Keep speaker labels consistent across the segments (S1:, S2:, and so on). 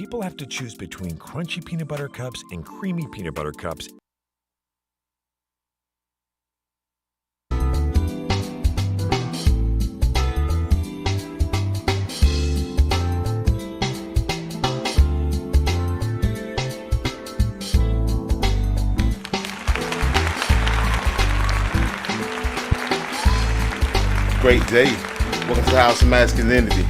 S1: people have to choose between crunchy peanut butter cups and creamy peanut butter cups.
S2: Great day. Welcome to the House of Masculinity.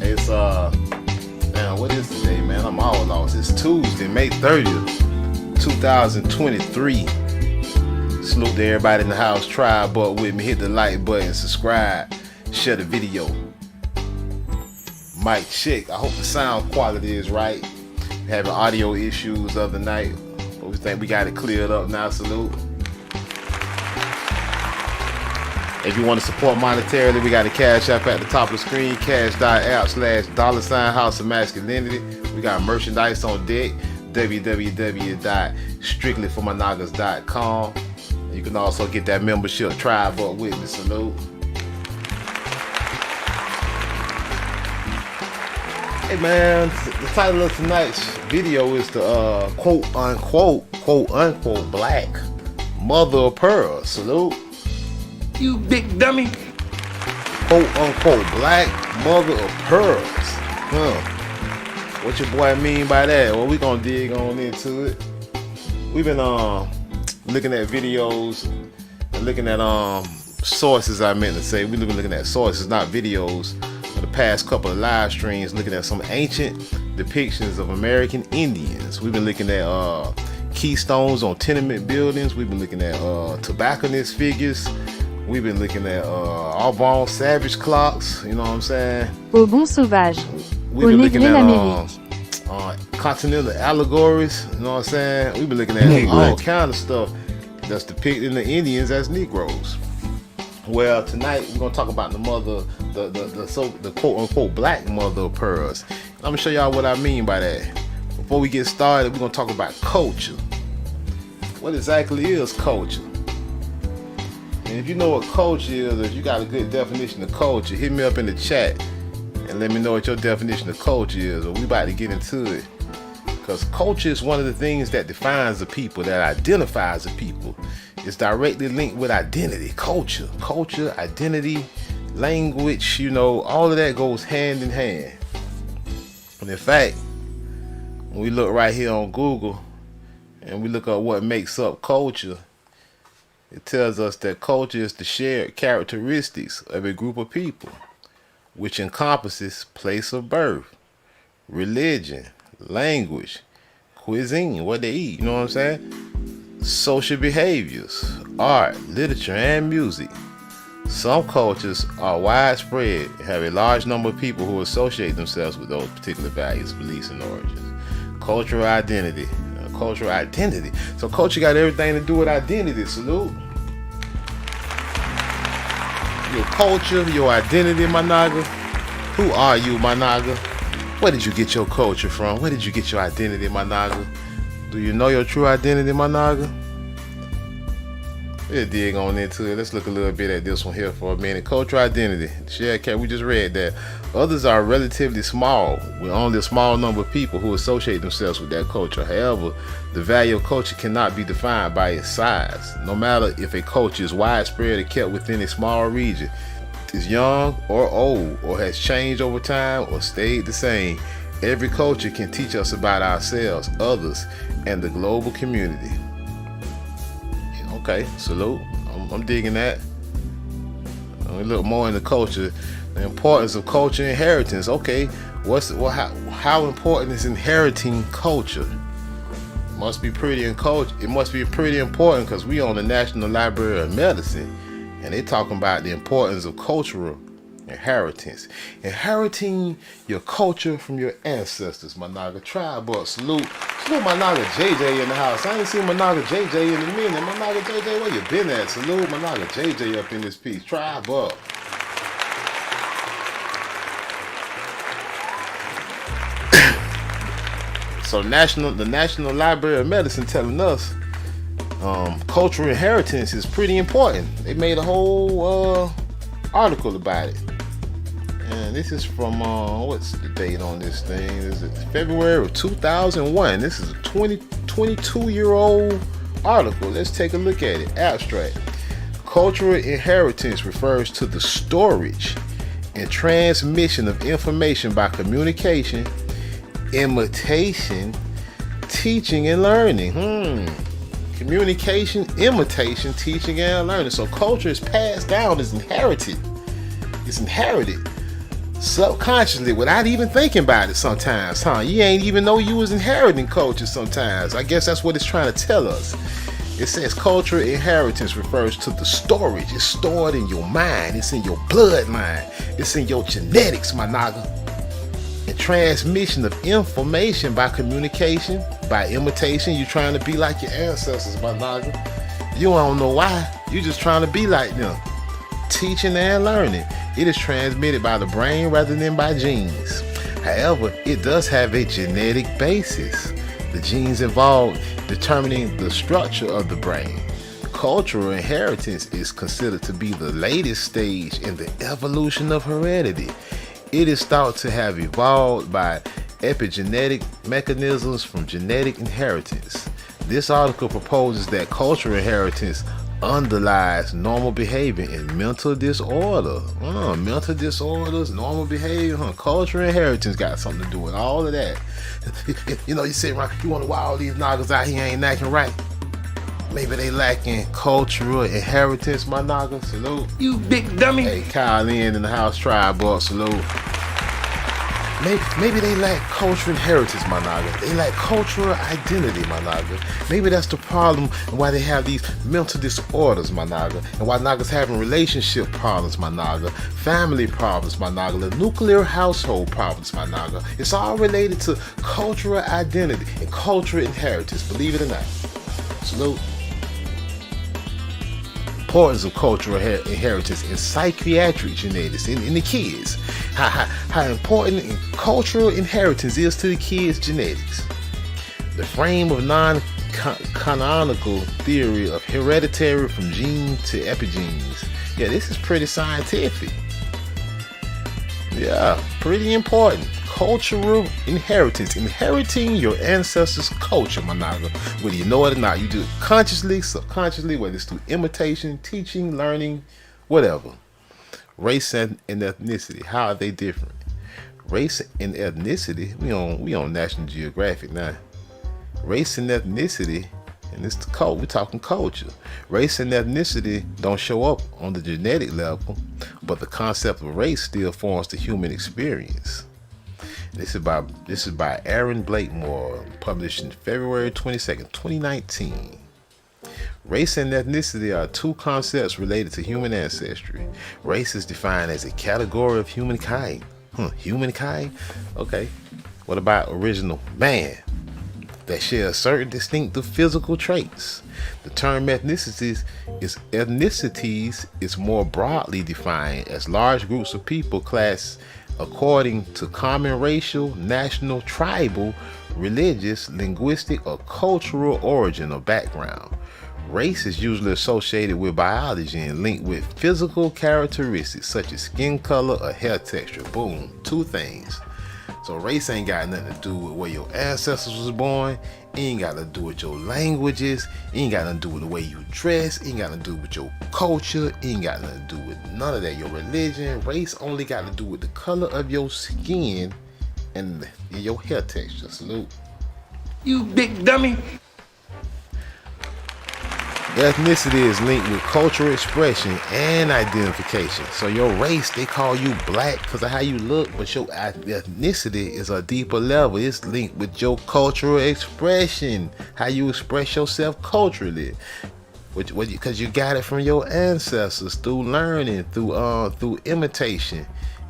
S2: It's man, what is today, man? I'm all lost. It's Tuesday, May 30th, 2023. Salute to everybody in the house. Try but with me. Hit the like button, subscribe, share the video. Mic check. I hope the sound quality is right. Having audio issues the other night, but we think we got it cleared up now. Salute. If you want to support monetarily, we got a Cash App at the top of the screen, cash.app/$House of Masculinity. We got merchandise on deck, www.strictlyformynagas.com. You can also get that membership Tribe Up with me. Salute. Hey man, the title of tonight's video is the quote unquote black mother of pearl. Salute.
S3: You big dummy.
S2: Quote unquote black mother of pearls. What your boy mean by that? Well, we gonna dig on into it. We've been looking at videos and looking at sources. I meant to say we've been looking at sources, not videos. For the past couple of live streams, looking at some ancient depictions of American Indians. We've been looking at keystones on tenement buildings. We've been looking at tobacconist figures. We've been looking at Audubon savage clocks, you know what I'm saying?
S4: Au bon sauvage.
S2: We've been looking at continental allegories, you know what I'm saying? We've been looking at all kind of stuff that's depicting the Indians as Negroes. Well, tonight we're gonna talk about the mother, the quote unquote black mother of pearls. I'm gonna show y'all what I mean by that. Before we get started, we're gonna talk about culture. What exactly is culture? And if you know what culture is, or if you got a good definition of culture, hit me up in the chat and let me know what your definition of culture is, or we about to get into it. Because culture is one of the things that defines a people, that identifies a people. It's directly linked with identity. Culture, identity, language, you know, all of that goes hand in hand. And in fact, when we look right here on Google and we look up what makes up culture, it tells us that culture is the shared characteristics of a group of people, which encompasses place of birth, religion, language, cuisine, what they eat, you know what I'm saying? Social behaviors, art, literature, and music. Some cultures are widespread and have a large number of people who associate themselves with those particular values, beliefs, and origins. Cultural identity. So culture got everything to do with identity. Salute. Your culture, your identity, my naga. Who are you, my naga? Where did you get your culture from? Where did you get your identity, my naga? Do you know your true identity, my naga? We'll dig on into it. Let's look a little bit at this one here for a minute. Cultural identity. We just read that others are relatively small, with only a small number of people who associate themselves with that culture. However, the value of culture cannot be defined by its size. No matter if a culture is widespread or kept within a small region, is young or old, or has changed over time or stayed the same, every culture can teach us about ourselves, others, and the global community. Okay, salute. I'm digging that. We look more into culture, the importance of culture inheritance. Okay, how important is inheriting culture? It must be pretty important because we on the National Library of Medicine, and they talking about the importance of cultural inheritance. Inheriting your culture from your ancestors, my naga. Tribe up. Salute my naga JJ in the house. I ain't seen my naga JJ in a minute. My naga JJ, where you been at? Salute my naga JJ up in this piece. Tribe up. So the National Library of Medicine telling us cultural inheritance is pretty important. They made a whole article about it. And this is from what's the date on this thing? Is it February of 2001? This is a 22-year-old article. Let's take a look at it. Abstract. Cultural inheritance refers to the storage and transmission of information by communication, imitation, teaching, and learning. Communication, imitation, teaching, and learning. So culture is passed down, is inherited. It's inherited subconsciously without even thinking about it sometimes, You ain't even know you was inheriting culture sometimes. I guess that's what it's trying to tell us. It says cultural inheritance refers to the storage. It's stored in your mind. It's in your bloodline. It's in your genetics, my nigga. And transmission of information by communication, by imitation. You trying to be like your ancestors, my nigga. You don't know why. You just trying to be like them. Teaching and learning. It is transmitted by the brain rather than by genes. However, it does have a genetic basis. The genes involved determining the structure of the brain. Cultural inheritance is considered to be the latest stage in the evolution of heredity. It is thought to have evolved by epigenetic mechanisms from genetic inheritance. This article proposes that cultural inheritance underlies normal behavior in mental disorder. Mental disorders, normal behavior, cultural inheritance got something to do with all of that. You sit around, you wonder why all these niggas out here ain't acting right. Maybe they lacking cultural inheritance, my nigga. Salute.
S3: You big dummy.
S2: Hey, Kyle Lynn in the house, Tribe Boy, salute. Maybe they lack cultural inheritance, my nigga. They lack cultural identity, my nigga. Maybe that's the problem and why they have these mental disorders, my nigga. And why niggas having relationship problems, my nigga. Family problems, my nigga. The nuclear household problems, my nigga. It's all related to cultural identity and cultural inheritance, believe it or not. Salute. Importance of cultural inheritance in psychiatric genetics in the kids. How important cultural inheritance is to the kids' genetics. The frame of non-canonical theory of hereditary from gene to epigenes. Yeah, this is pretty scientific. Yeah, pretty important. Cultural inheritance. Inheriting your ancestors' culture, my nigga. Whether you know it or not, you do it consciously, subconsciously, whether it's through imitation, teaching, learning, whatever. Race and ethnicity. How are they different? Race and ethnicity, we on National Geographic now. Race and ethnicity, and it's the cult, we're talking culture. Race and ethnicity don't show up on the genetic level, but the concept of race still forms the human experience. This is by Aaron Blakemore, published in February 22nd, 2019. Race and ethnicity are two concepts related to human ancestry. Race is defined as a category of humankind. Humankind? Okay. What about original man? That share certain distinctive physical traits. The term ethnicities is more broadly defined as large groups of people classed according to common racial, national, tribal, religious, linguistic, or cultural origin or background. Race is usually associated with biology and linked with physical characteristics such as skin color or hair texture. Boom, two things. So race ain't got nothing to do with where your ancestors was born. It ain't got to do with your languages. It ain't got nothing to do with the way you dress. It ain't got nothing to do with your culture. It ain't got nothing to do with none of that. Your religion. Race only got to do with the color of your skin and your hair texture. Salute.
S3: You big dummy.
S2: Ethnicity is linked with cultural expression and identification. So your race, they call you black because of how you look, but your ethnicity is a deeper level. It's linked with your cultural expression, how you express yourself culturally. Because you got it from your ancestors through learning, through imitation.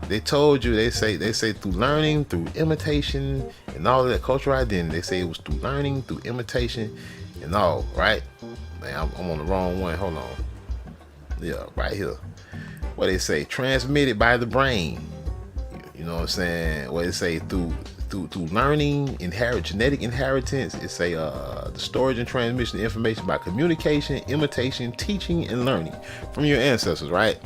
S2: They told you, they say through learning, through imitation, and all of that cultural identity. They say it was through learning, through imitation, and all, right? Man, I'm on the wrong one. Hold on. Yeah, right here. What they say, transmitted by the brain. You know what I'm saying? What they say through learning, genetic inheritance. It say the storage and transmission of information by communication, imitation, teaching, and learning from your ancestors, right?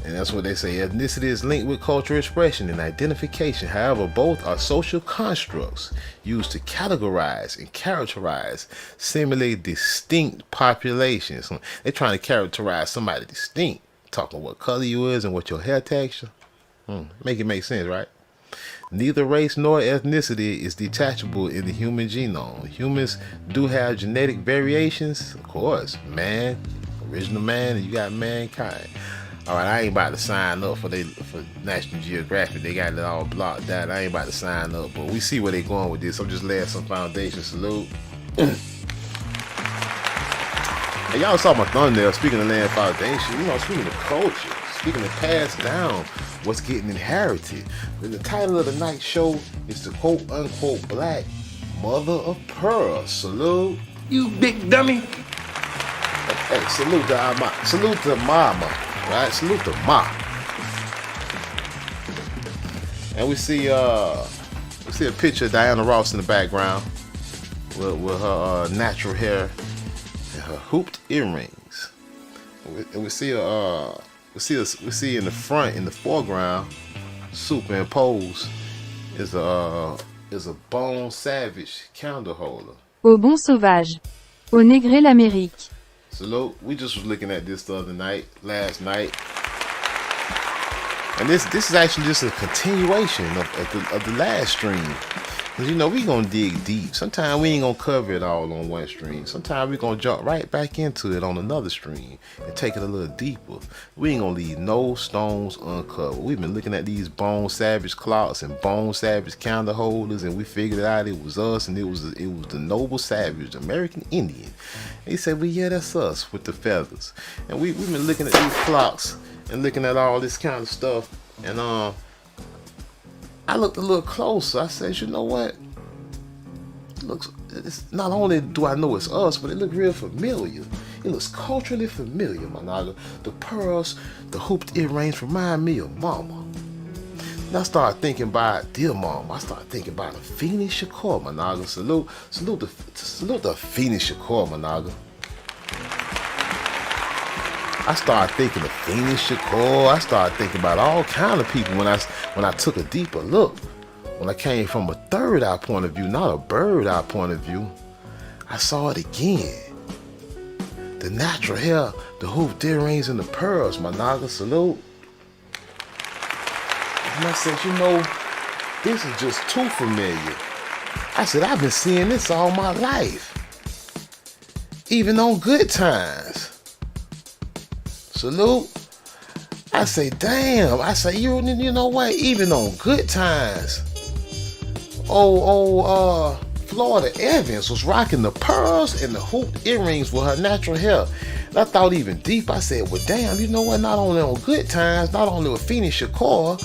S2: And that's what they say. Ethnicity is linked with cultural expression and identification. However, both are social constructs used to categorize and characterize seemingly distinct populations. They're trying to characterize somebody distinct, talking what color you is and what your hair texture. Make it make sense, right? Neither race nor ethnicity is detachable in the human genome. Humans do have genetic variations, of course. Man, original man, and you got mankind. All right, I ain't about to sign up for National Geographic. They got it all blocked out. I ain't about to sign up, but we see where they going with this. I'm just laying some foundation. Salute. Hey, y'all saw my thumbnail. Speaking of laying foundation, speaking of culture, speaking of passed down, what's getting inherited. And the title of the night show is the quote unquote black mother of pearl. Salute.
S3: You big dummy.
S2: Hey, salute to mama. Right, salute to Ma. And we see a picture of Diana Ross in the background with her natural hair and her hooped earrings. And we see in the front, in the foreground, superimposed is a Bone Savage candle holder.
S4: Au Bon Sauvage. Au Négré l'Amérique.
S2: Salute. We just was looking at this last night. And this is actually just a continuation of the last stream. Because we gonna dig deep. Sometimes we ain't gonna cover it all on one stream. Sometimes we gonna jump right back into it on another stream and take it a little deeper. We ain't gonna leave no stones uncovered. We've been looking at these Bone Savage clocks and Bone Savage candle holders, and we figured out it was us, and it was the noble savage, the American Indian. And he said, well, yeah, that's us with the feathers. And we've been looking at these clocks and looking at all this kind of stuff. And I looked a little closer. I said, you know what? It's not only do I know it's us, but it looks real familiar. It looks culturally familiar, my nigga. The pearls, the hooped earrings remind me of mama. And I started thinking about dear mama. I started thinking about the Phoenix Shakur, my nigga. Salute the Phoenix Shakur, my nigga. I started thinking of Phoenix Shakur. I started thinking about all kind of people when I took a deeper look. When I came from a third eye point of view, not a bird eye point of view, I saw it again. The natural hair, the hoop earrings, and the pearls, my naga. Salute. And I said, this is just too familiar. I said, I've been seeing this all my life. Even on good times. Salute. I say, damn. I say, you know what? Even on good times. Florida Evans was rocking the pearls and the hoop earrings with her natural hair. And I thought even deep. I said, well, damn, you know what? Not only on good times, not only with Phoenix Shakur,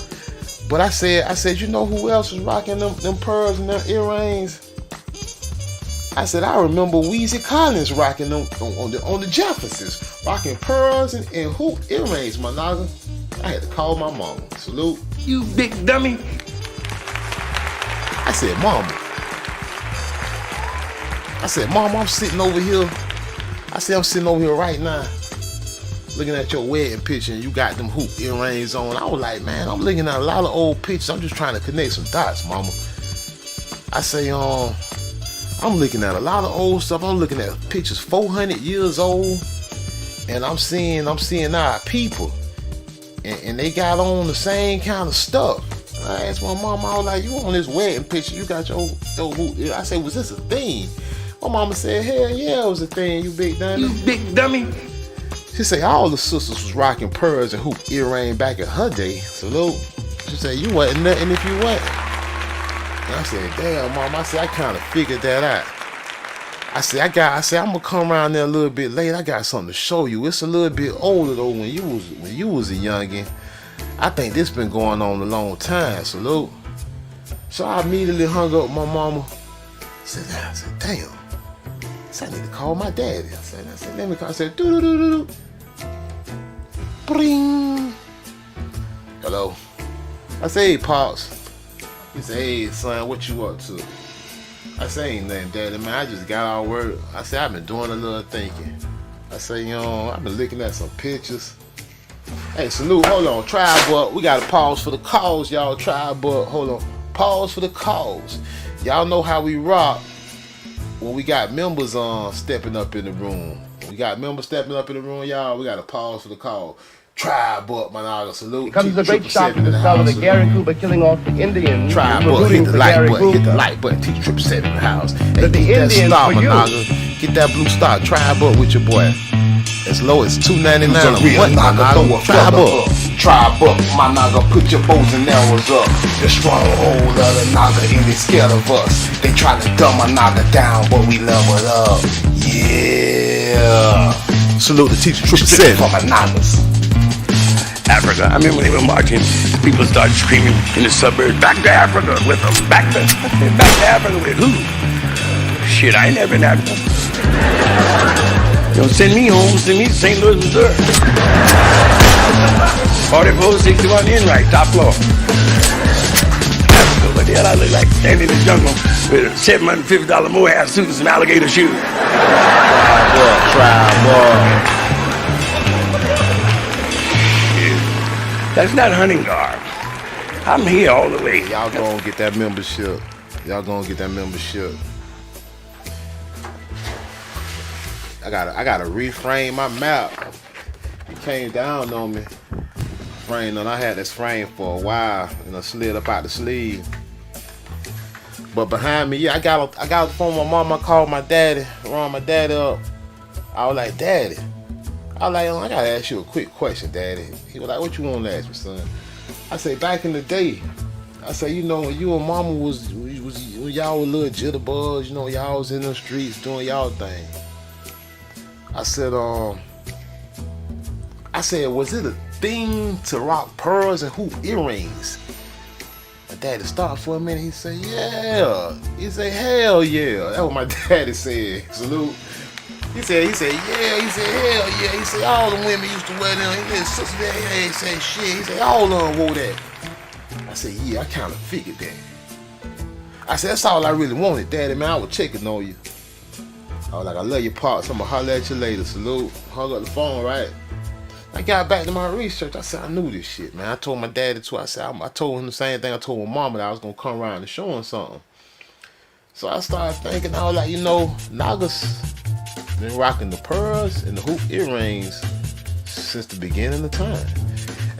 S2: but I said, you know who else was rocking them pearls and them earrings? I said, I remember Weezy Collins rocking them on the Jeffersons, rocking pearls and hoop earrings, my naga. I had to call my mama. Salute.
S3: You big dummy.
S2: I said, mama, I'm sitting over here. I'm sitting over here right now, looking at your wedding picture, and you got them hoop earrings on. I was like, man, I'm looking at a lot of old pictures. I'm just trying to connect some dots, mama. I say, I'm looking at a lot of old stuff. I'm looking at pictures 400 years old, and I'm seeing our people, and they got on the same kind of stuff. I asked my mama, I was like, you on this wedding picture, you got your hoop. I said, was this a thing? My mama said, hell yeah, it was a thing, you big dummy.
S3: You big dummy.
S2: She said all the sisters was rocking pearls and hoop earring back in her day. Salute. She said, you wasn't nothing if you wasn't. And I said, damn, mom. I said, I kind of figured that out. I said, I'm gonna come around there a little bit later. I got something to show you. It's a little bit older though. When you was a youngin', I think this been going on a long time. Salute. So I immediately hung up with my mama. I said, damn. I said, I need to call my daddy. I said, let me call. I said, doo. Bring. Hello. I said, hey, Pops. He said, hey, son, what you up to? I said, ain't nothing, Daddy, man. I just got all work. I said, I've been doing a little thinking. I said, I've been looking at some pictures. Hey, salute. Hold on, Tribe Buck. We gotta pause for the calls, y'all. Tribe Buck. Hold on. Pause for the calls. Y'all know how we rock when we got members stepping up in the room. We got members stepping up in the room, y'all. We gotta pause for the call. Tribe Buck, my nigga. Salute.
S5: It comes as a great shock to discover that Gary Cooper killing off the Indians.
S2: Tribe Buck, hit the like button, hit the like button. T-7 in the house. Hey,
S5: That the
S2: get that
S5: Indians
S2: star,
S5: for
S2: my
S5: you.
S2: nigga. Get that blue star. Tribe Buck with your boy. As low as $2.99 a month, my nigga. Tribe Buck.
S6: Tribe up, my naga, put your bows and arrows up. The stronghold of the naga ain't they scared of us. They try to dumb my naga down, but we leveled up. Yeah.
S2: Salute the teacher,
S6: Spit for my nagas.
S3: Africa. I mean, when they were marching, people started screaming in the suburbs, back to Africa with them. Back to Africa with who? Shit, I ain't never been to Africa. Don't send me home, send me to St. Louis, Missouri. 4461 Enright, top floor. Africa, what the hell I look like? Standing in the jungle with a $750 Moab suit and some alligator shoes.
S2: Tribe Buck.
S3: That's not hunting garb. I'm here all the way.
S2: Y'all gonna get that membership. Y'all gonna get that membership. I gotta reframe my map. It came down on me. Frame, and I had this frame for a while, and I slid up out the sleeve. But behind me, yeah, I got a phone with my mom. I called my daddy, rang my daddy up. I was like, Daddy. I was like, I gotta ask you a quick question, Daddy. He was like, what you want to ask me, son? I said, back in the day, I said, you know, when you and Mama was when y'all were little jitterbugs, you know, y'all was in the streets doing y'all thing. I said, was it a thing to rock pearls and hoop earrings? My daddy stopped for a minute. He said, yeah. He said, hell yeah. That's what my daddy said. Salute. He said, yeah. He said, hell yeah. He said, all the women used to wear them. He said, sister, he said, shit. He said, all of them wore that. I said, yeah, I kind of figured that. I said, that's all I really wanted, Daddy, man. I was checking on you. I was like, I love your pops. I'm gonna holler at you later. Salute. Hung up the phone, right? I got back to my research. I said, I knew this shit, man. I told my daddy too. I said, I told him the same thing I told my mama, that I was gonna come around and show him something. So I started thinking, I was like, you know, Nagas been rocking the pearls and the hoop earrings since the beginning of time.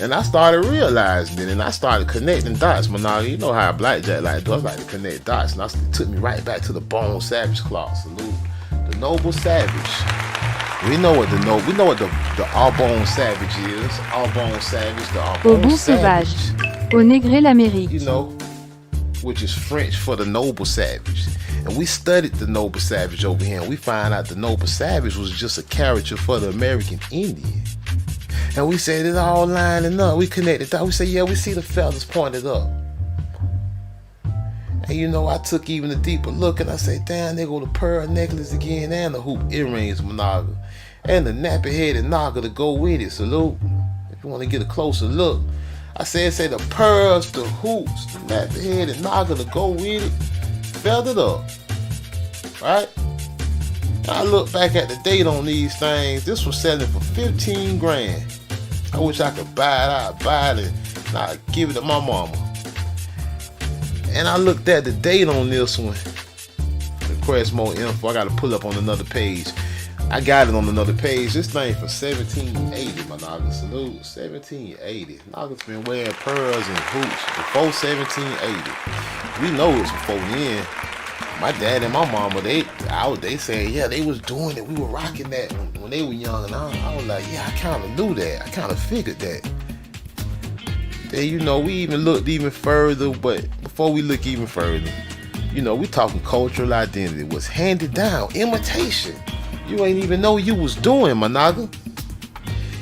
S2: And I started realizing it, and I started connecting dots. Naga, you know how blackjack like do. I like to connect dots, and it took me right back to the Bone Savage Claw. Salute. The Noble Savage. We know what the Arbonne Savage is. Arbonne Savage, the
S4: Au
S2: Arbonne
S4: bon
S2: Savage.
S4: sauvage. Au Négré l'Amérique.
S2: You know, which is French for the Noble Savage. And we studied the Noble Savage over here, and we find out the Noble Savage was just a character for the American Indian. And we said it's all lining up. We connected that. We said, yeah, we see the feathers pointed up. And you know, I took even a deeper look, and I said, damn, they go the pearl necklace again, and the hoop earrings, Naga, and the nappy-headed Naga to go with it. Salute. If you want to get a closer look, I said, say the pearls, the hoops, the nappy-headed Naga to go with it, feathered up, right? I look back at the date on these things. This was selling for 15 grand. I wish I could buy it. I'd buy it and I'd give it to my mama. And I looked at the date on this one. Request more info. I got to pull up on another page. I got it on another page. This thing for 1780, my Naga. Salute. 1780. Naga's been wearing pearls and hoops before 1780. We know it's before then. My dad and my mama, they said, yeah, they was doing it. We were rocking that when they were young. And I was like, yeah, I kind of knew that. I kind of figured that. Then, you know, we even looked even further. But before we look even further, you know, we talking cultural identity. Was handed down. Imitation. You ain't even know you was doing, my Naga.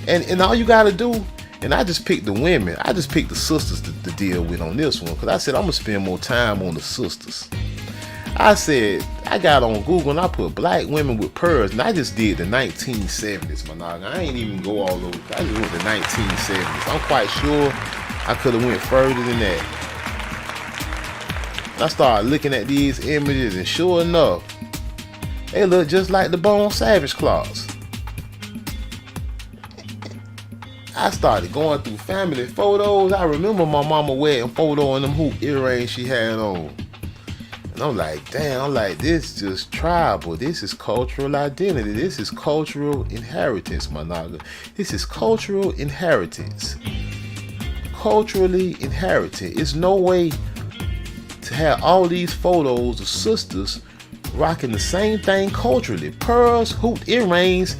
S2: And all you got to do, and I just picked the women. I just picked the sisters to deal with on this one. Because I said, I'm going to spend more time on the sisters. I said, I got on Google and I put black women with pearls, and I just did the 1970s, my Naga. I ain't even go all over. I just went the 1970s. I'm quite sure I could have went further than that. I started looking at these images, and sure enough, they look just like the Bone Savage claws. I started going through family photos. I remember my mama wedding photo and them hoop earrings she had on. And I'm like, damn, this just tribal. This is cultural identity. This is cultural inheritance, my nigga. This is cultural inheritance. Culturally inherited. It's no way to have all these photos of sisters rocking the same thing culturally. Pearls, hoop earrings,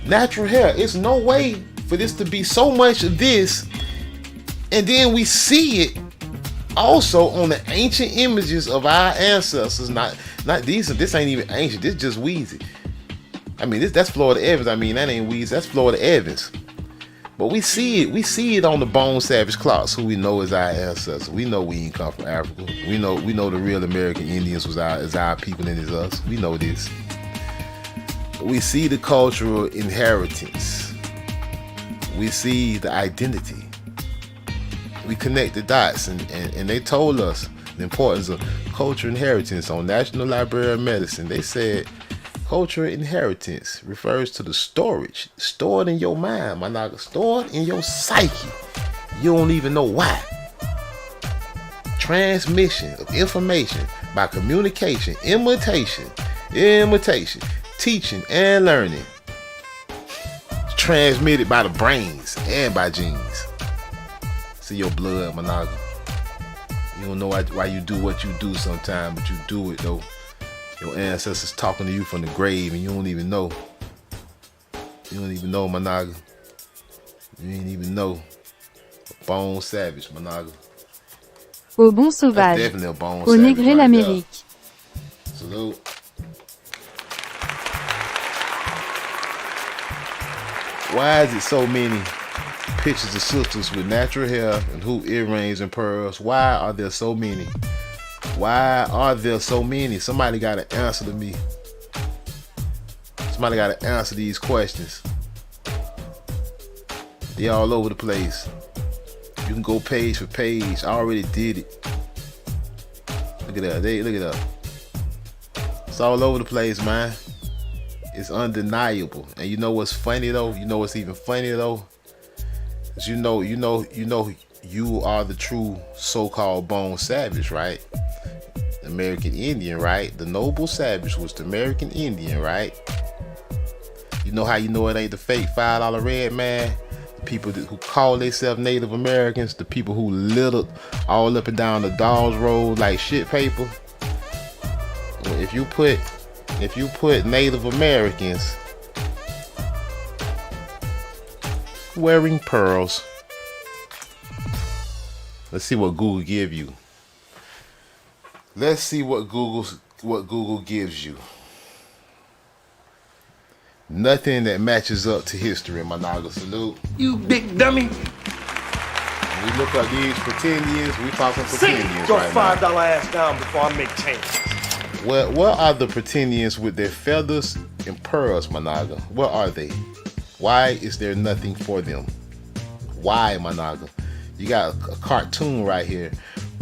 S2: natural hair. It's no way for this to be so much of this, and then we see it also on the ancient images of our ancestors. Not these. This ain't even ancient. This just Weezy. I mean, that's Florida Evans. I mean, that ain't Weezy. That's Florida Evans. But we see it. We see it on the Bone Savage clocks, who we know is our ancestors. We know we ain't come from Africa. We know the real American Indians is our people and is us. We know this. We see the cultural inheritance. We see the identity. We connect the dots, and they told us the importance of cultural inheritance on National Library of Medicine. They said cultural inheritance refers to the storage stored in your mind, my nigga, stored in your psyche. You don't even know why. Transmission of information by communication, imitation, teaching, and learning. It's transmitted by the brains and by genes. See your blood, my nigga. You don't know why you do what you do sometimes, but you do it though. Your ancestors talking to you from the grave and you don't even know. You don't even know, my nigga. You ain't even know. Bone Savage, my nigga.
S4: Au Bon
S2: That's
S4: Sauvage.
S2: definitely a Bone
S4: Au
S2: Savage
S4: Négré
S2: right
S4: l'Amérique.
S2: there. Salute. Why is it so many pictures of sisters with natural hair and hoop earrings and pearls? Why are there so many? Why are there so many? Somebody got to answer to me. Somebody got to answer these questions. They all over the place. You can go page for page. I already did it. Look at that. Look at that. It's all over the place, man. It's undeniable. And you know what's funny though? You know what's even funnier though? Is you know you are the true so-called Bone Savage, right? American Indian, right? The noble savage was the American Indian, right? You know how you know it ain't the fake $5 red man? The people who call themselves Native Americans, the people who littered all up and down the Dawes Road like shit paper. Well, if you put Native Americans wearing pearls, let's see what Google give you. Let's see what Google gives you. Nothing that matches up to history, my nigga. Salute.
S3: You big dummy.
S2: When we look up these pretendians, we talking pretendians
S7: Sit your
S2: right
S7: $5
S2: now.
S7: ass down before I make changes.
S2: What are the pretendians with their feathers and pearls, my nigga? What are they? Why is there nothing for them? Why, my nigga? You got a cartoon right here.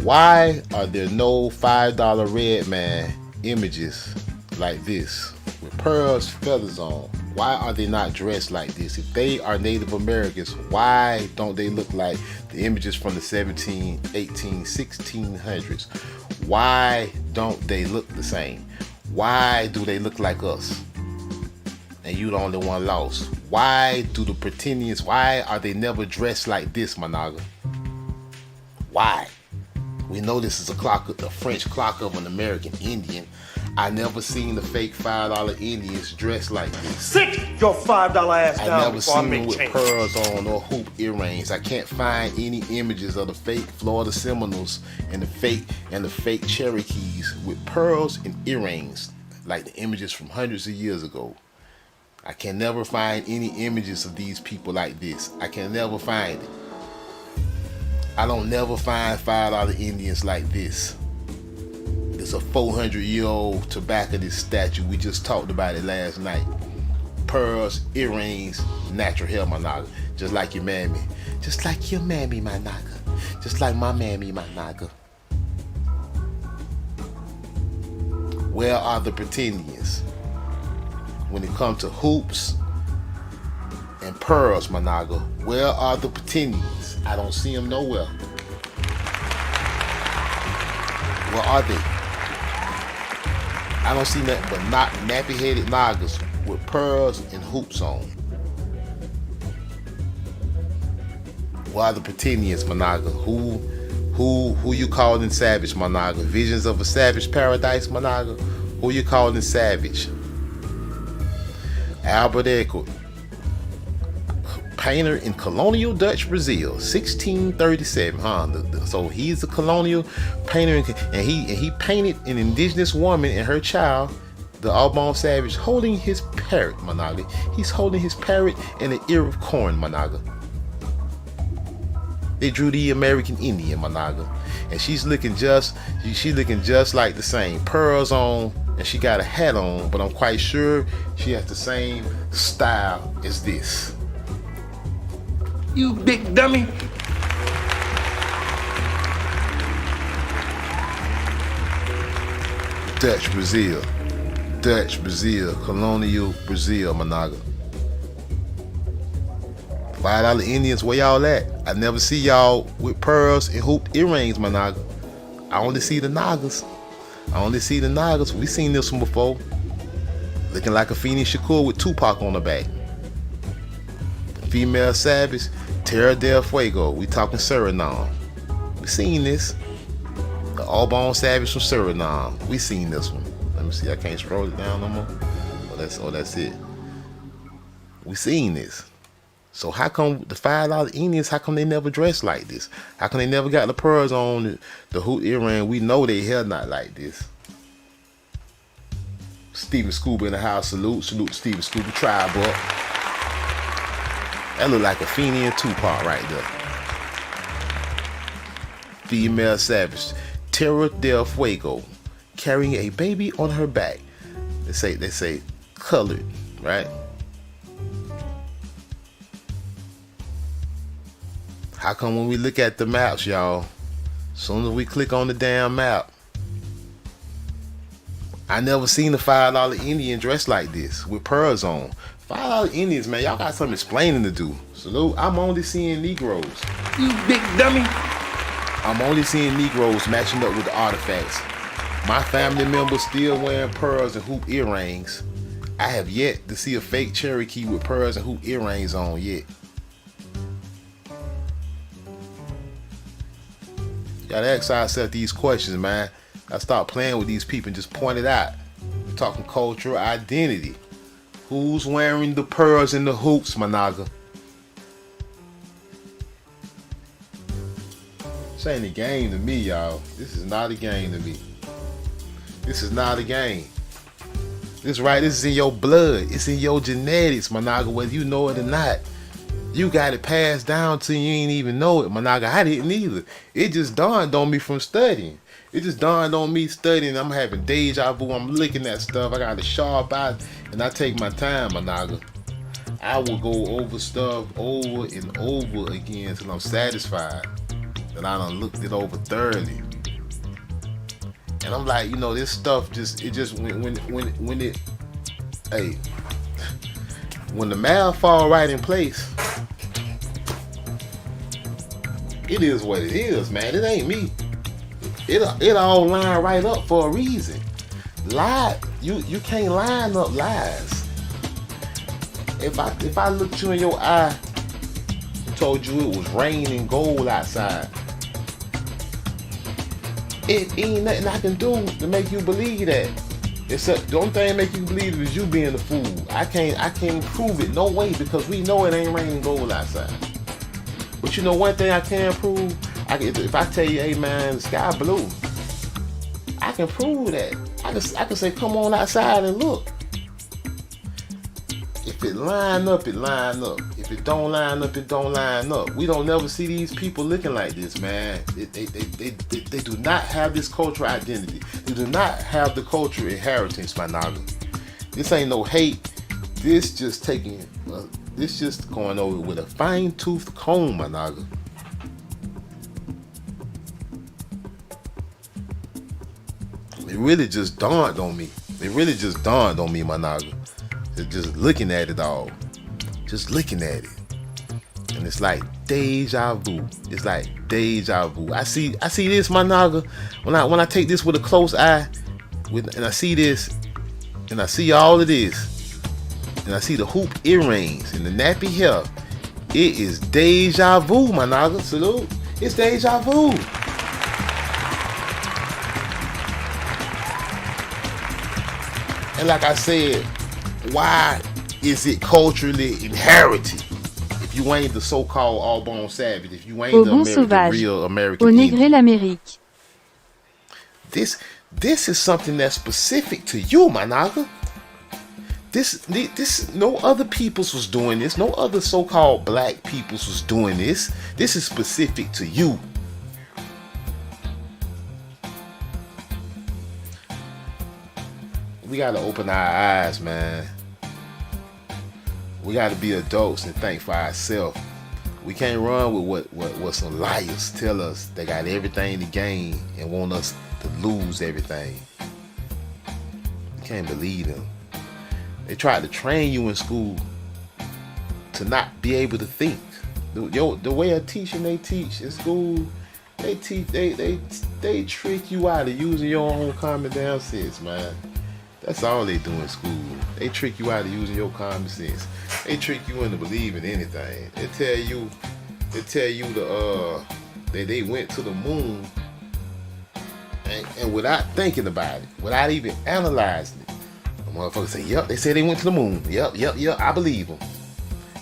S2: Why are there no $5 red man images like this with pearls, feathers on? Why are they not dressed like this? If they are Native Americans, why don't they look like the images from the 17, 18, 1600s? Why don't they look the same? Why do they look like us? And you the only one lost. Why do the pretendians, why are they never dressed like this, my nigga? Why? We know this is the French clock of an American Indian. I never seen the fake $5 Indians dressed like this.
S7: Sit your $5 ass
S2: I
S7: down
S2: never
S7: before I
S2: seen them
S7: make
S2: with
S7: changes.
S2: pearls on or hoop earrings. I can't find any images of the fake Florida Seminoles and the fake Cherokees with pearls and earrings like the images from hundreds of years ago. I can never find any images of these people like this. I can never find it. I don't never find $5 Indians like this. It's a 400-year-old tobacconist statue. We just talked about it last night. Pearls, earrings, natural hair, my nigga. Just like your mammy. Just like your mammy, my nigga. Just like my mammy, my nigga. Where are the pretendians? When it comes to hoops, and pearls, my naga. Where are the Patinians? I don't see them nowhere. Where are they? I don't see nothing but not nappy-headed nagas with pearls and hoops on. Where are the Patinians, my naga? Who you calling savage, my naga? Visions of a savage paradise, my naga? Who you calling savage? Albert Eco, painter in colonial Dutch Brazil, 1637. So he's a colonial painter, and he painted an indigenous woman and her child, the Audubon savage, holding his parrot, my naga. He's holding his parrot and an ear of corn, my naga. They drew the American Indian, my naga, and she's looking just like the same, pearls on, and she got a hat on, but I'm quite sure she has the same style as this.
S3: You big dummy.
S2: Dutch Brazil, colonial Brazil, my naga. $5 Indians, where y'all at? I never see y'all with pearls and hooped earrings, my naga. I only see the nagas. We seen this one before. Looking like a Afeni Shakur with Tupac on the back. The female savage, Terra del Fuego. We talking Suriname. We seen this. The Audubon savage from Suriname. We seen this one. Let me see. I can't scroll it down no more. That's it. We seen this. So how come the $5 Indians, how come they never dress like this? How come they never got the pearls on, the hoop earring? We know they hair not like this. Steven Scuba in the house, salute Steven Scuba, tribe up. That look like a Afeni and Tupac right there. Female savage, Terra del Fuego, carrying a baby on her back. They say colored, right? How come when we look at the maps, y'all, as soon as we click on the damn map, I never seen a $5 Indian dressed like this with pearls on. $5 Indians, man, y'all got some explaining to do. Salute. I'm only seeing Negroes.
S3: You big dummy.
S2: I'm only seeing Negroes matching up with the artifacts. My family members still wearing pearls and hoop earrings. I have yet to see a fake Cherokee with pearls and hoop earrings on yet. Gotta ask ourselves these questions, man. I start playing with these people and just point it out. We're talking cultural identity. Who's wearing the pearls and the hoops, my naga? This ain't a game to me, y'all. This is not a game to me. This is not a game. This is in your blood. It's in your genetics, my naga, whether you know it or not. You got it passed down to you ain't even know it, my naga. I didn't either. It just dawned on me from studying. It just dawned on me studying. I'm having deja vu. I'm looking at stuff. I got a sharp eye, and I take my time, my naga. I will go over stuff over and over again till I'm satisfied that I done looked it over thoroughly. And I'm like, this stuff when the math fall right in place, it is what it is, man. It ain't me. It all line right up for a reason. Lie, you can't line up lies. If I looked you in your eye and told you it was raining gold outside, it ain't nothing I can do to make you believe that. Except the only thing that make you believe it is you being the fool. I can't prove it no way because we know it ain't raining gold outside. But one thing I can prove, if I tell you, hey man, the sky blue, I can prove that. I can say, come on outside and look. If it line up, it line up. If it don't line up, it don't line up. We don't never see these people looking like this, man. They do not have this cultural identity. They do not have the cultural inheritance, my naga. This ain't no hate. This just going over with a fine-toothed comb, my naga. It really just dawned on me. My naga. Just looking at it all. just looking at it. And it's like deja vu. It's like deja vu. I see this, my naga. When I take this with a close eye, and I see this, and I see all of this, and I see the hoop earrings and the nappy hair, it is deja vu, my naga. Salute. It's deja vu. And like I said, why is it culturally inherited? If you ain't the so-called all-born savage, if you ain't the real American
S4: Au Négré l'Amérique.
S2: This is something that's specific to you, my naga. This no other peoples was doing this. No other so-called black peoples was doing this. This is specific to you. We gotta open our eyes, man. We gotta be adults and think for ourselves. We can't run with what some liars tell us. They got everything to gain and want us to lose everything. You can't believe them. They tried to train you in school to not be able to think. The way of teaching they teach in school, they trick you out of using your own common damn sense, man. That's all they do in school. They trick you out of using your common sense. They trick you into believing anything. They tell you they went to the moon and without thinking about it, without even analyzing it. The motherfuckers say, yep, they say they went to the moon. Yep, I believe them.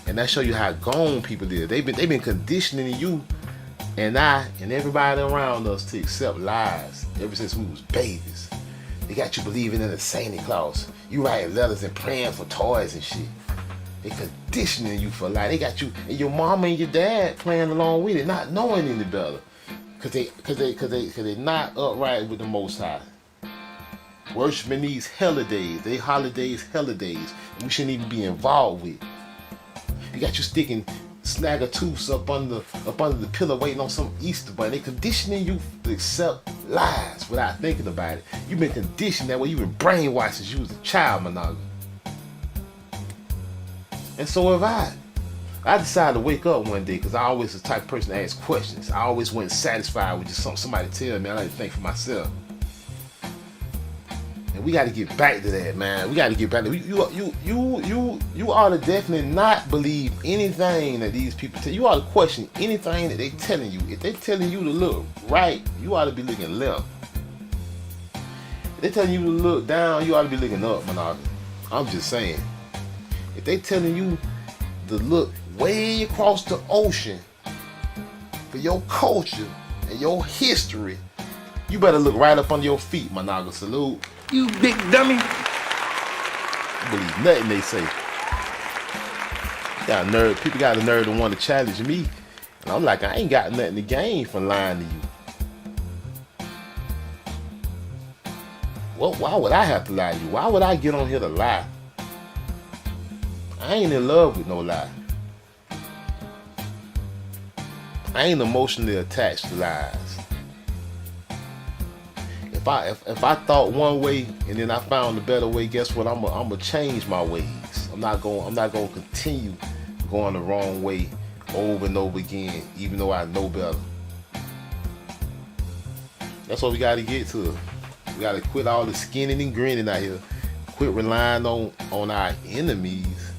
S2: And that show you how gone people is. They've been conditioning you and I and everybody around us to accept lies ever since we was babies. They got you believing in the Santa Claus. You writing letters and praying for toys and shit. They conditioning you for life. They got you and your mama and your dad playing along with it, not knowing any better. Cause they not upright with the Most High. Worshiping these holidays, they holidays, and we shouldn't even be involved with. They got you sticking snagger-tooths up under the pillow waiting on some Easter bunny. They conditioning you to accept lies without thinking about it. You've been conditioned that way. You've been brainwashed since you was a child, Managa. And so have I. I decided to wake up one day because I always the type of person to ask questions. I always wasn't satisfied with just somebody tell me. I like to think for myself. And we got to get back to that, man. We got to get back to you ought to definitely not believe anything that these people tell you. You ought to question anything that they telling you. If they telling you to look right, you ought to be looking left. If they telling you to look down, you ought to be looking up, man. I'm just saying. If they telling you to look way across the ocean for your culture and your history, you better look right up under your feet, Managa. Salute.
S3: You big dummy.
S2: I believe nothing they say. Got a nerd. People got a nerd to want to challenge me. And I'm like, I ain't got nothing to gain from lying to you. Well, why would I have to lie to you? Why would I get on here to lie? I ain't in love with no lie. I ain't emotionally attached to lies. If I thought one way and then I found a better way, guess what? I'm gonna change my ways. I'm not gonna continue going the wrong way over and over again, even though I know better. That's what we gotta get to. We gotta quit all the skinning and grinning out here. Quit relying on our enemies,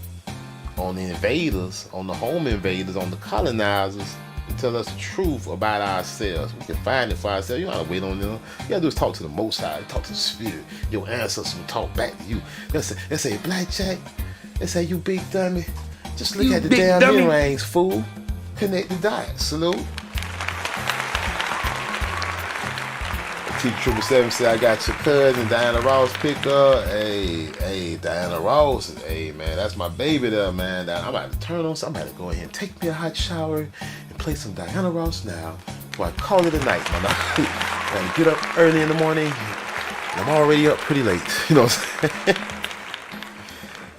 S2: on the invaders, on the home invaders, on the colonizers. Tell us the truth about ourselves. We can find it for ourselves. You don't have to wait on them. You gotta do is talk to the Most High, talk to the Spirit. Your ancestors will talk back to you. They'll say, Blackjack. They say, you big dummy. Just look at the damn earrings, fool. Connect the dots. Salute. T777 said, I got your cousin Diana Ross pick up. Hey, Diana Ross. Hey, man, that's my baby there, man. I'm about to turn on something. I'm about to go ahead and take me a hot shower and play some Diana Ross now before I call it a night, man. I gotta get up early in the morning. I'm already up pretty late, you know what I'm saying?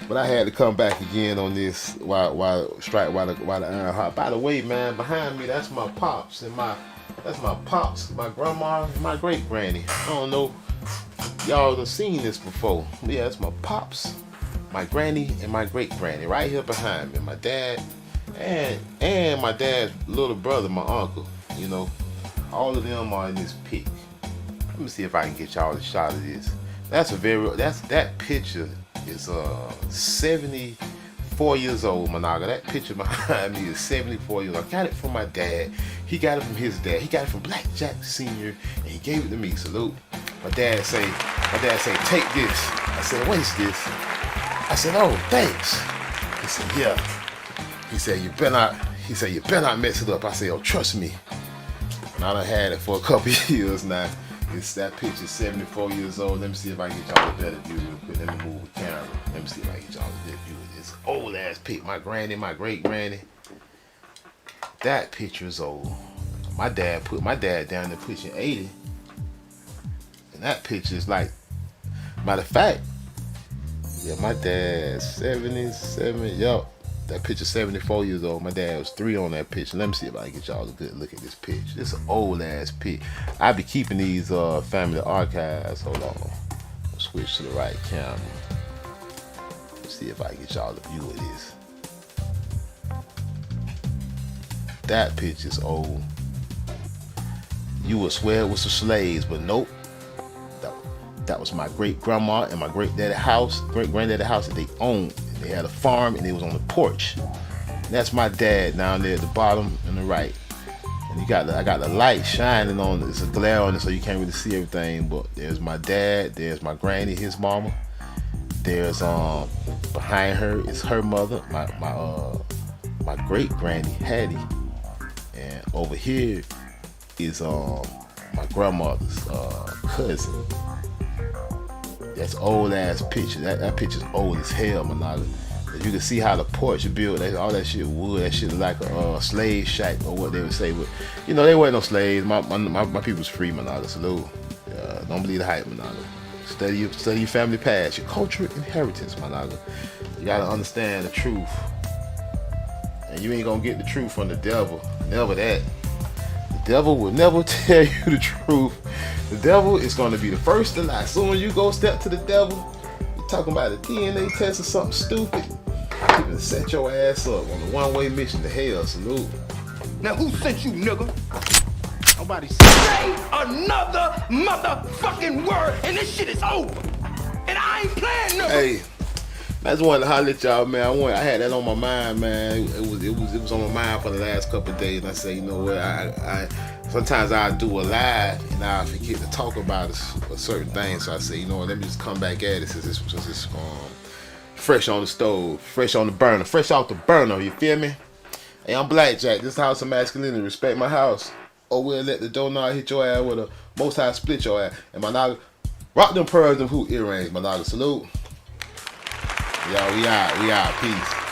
S2: But I had to come back again on this while the iron hot. By the way, man, behind me, that's my pops and that's my pops, my grandma, and my great granny. I don't know, y'all have seen this before. Yeah, that's my pops my granny and my great granny right here behind me. My dad and my dad's little brother, my uncle. You know, all of them are in this pic. Let me see if I can get y'all a shot of this. That picture is 74 years old, Managa. That picture behind me is 74 years old. I got it from my dad. He got it from his dad. He got it from Blackjack Sr. and he gave it to me. Salute. My dad say, take this. I said, what's this? I said, oh, thanks. He said, yeah. He said, you better not mess it up. I said, oh, trust me. And I done had it for a couple years now. That picture's 74 years old. Let me see if I can get y'all a better view real quick. Let me move the camera. Let me see if I can get y'all a better view of this old ass pic. My granny, my great granny. That picture is old. My dad put my dad down there pushing 80. And that picture is like, matter of fact, yeah, my dad's 77. Yup. That picture's 74 years old. My dad was 3 on that picture. Let me see if I can get y'all a good look at this picture. This is an old ass pic. I be keeping these family archives. Hold on. I'll switch to the right camera. Let's see if I can get y'all a view of this. That picture's old. You would swear it was some slaves, but nope. That was my great grandma and my great granddaddy house that they owned. They had a farm and it was on the porch. And that's my dad down there at the bottom and the right. And I got the light shining on it. It's a glare on it so you can't really see everything. But there's my dad, there's my granny, his mama. There's behind her is her mother, my great granny Hattie. And over here is my grandmother's cousin. That's old ass picture. That picture's old as hell, Managa. You can see how the porch is built. All that shit wood. That shit like a slave shack or what they would say. But you know, they weren't no slaves. My people's free, Managa. Salute. Don't believe the hype, Managa. Study your family past, your cultural inheritance, Managa. You gotta understand the truth. And you ain't gonna get the truth from the devil. Never that. The devil will never tell you the truth. The devil is going to be the first to lie. Soon as you go step to the devil, you're talking about a DNA test or something stupid, he can set your ass up on a one-way mission to hell. Salute.
S3: Now who sent you, nigga? Nobody say another motherfucking word and this shit is over. And I ain't playing, nigga.
S2: Hey, I just wanted to holler at y'all, man. I had that on my mind, man. It was on my mind for the last couple of days. And I say, you know what? I sometimes I do a live and I forget to talk about a certain thing. So I say, you know what? Let me just come back at it since it's fresh on the stove, fresh on the burner, fresh off the burner. You feel me? Hey, I'm Blackjack. This house of masculinity. Respect my house, or we'll let the doorknob hit your ass with a most high split your ass. And my Naga, rock them pearls and hoop earrings. My Naga, salute. Yo, we out. Peace.